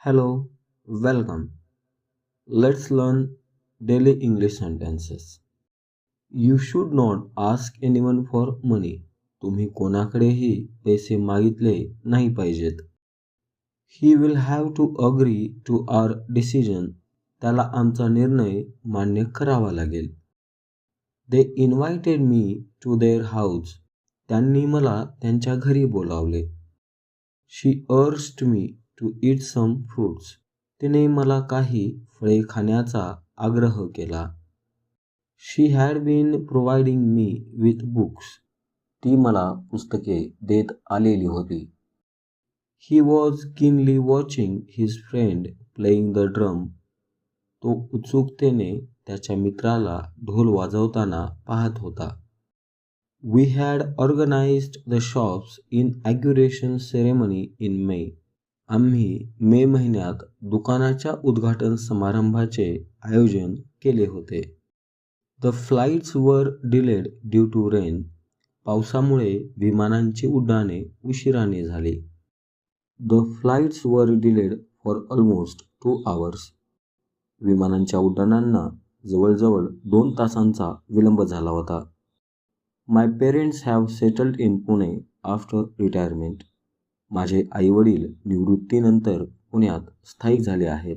Hello, welcome. Let's learn daily English sentences. You should not ask anyone for money. तुम्ही कोणाकडेही पैसे मागितले नाही पाहिजेत. He will have to agree to our decision. त्याला आमचा निर्णय मान्य करावा लागेल. They invited me to their house. त्यांनी मला त्यांच्या घरी बोलावले. She urged me to eat some fruits. तिने मला काही फळे खाण्याचा आग्रह केला. She had been providing me with books. ती मला पुस्तके देत आलेली होती. He was keenly watching his friend playing the drum. तो उत्सुकतेने त्याच्या मित्राला ढोल वाजवताना पाहत होता. We had organized the shop's inauguration ceremony in May. आम्ही मे महिन्यात दुकानाच्या उद्घाटन समारंभाचे आयोजन केले होते. The flights were delayed due to rain. पावसामुळे विमानांची उड्डाणे उशिराने झाली. The flights were delayed for almost 2 hours. विमानांच्या उड्डाणांना जवळजवळ 2 तासांचा विलंब झाला होता. My parents have settled in Pune after retirement. माझे आई-वडील निवृत्तीनंतर पुण्यात स्थायिक झाले आहेत.